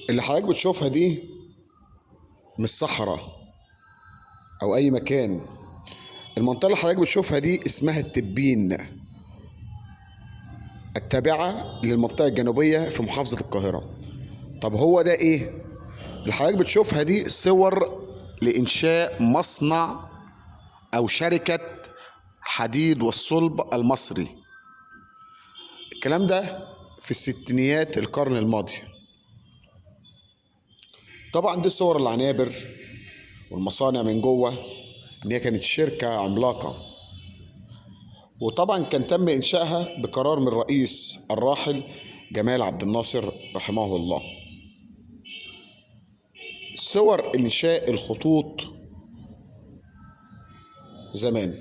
اللي حضرتك بتشوفها دي مش صحراء او اي مكان. المنطقة اللي حضرتك بتشوفها دي اسمها التبين، التابعة للمنطقة الجنوبية في محافظة القاهرة. طب هو ده ايه؟ اللي حضرتك بتشوفها دي صور لإنشاء مصنع أو شركة حديد والصلب المصري. الكلام ده في الستينيات القرن الماضي. طبعا دي صور العنابر والمصانع من جوه، ان هي كانت شركة عملاقة، وطبعا كان تم إنشائها بقرار من الرئيس الراحل جمال عبد الناصر رحمه الله. صور إنشاء الخطوط زمان.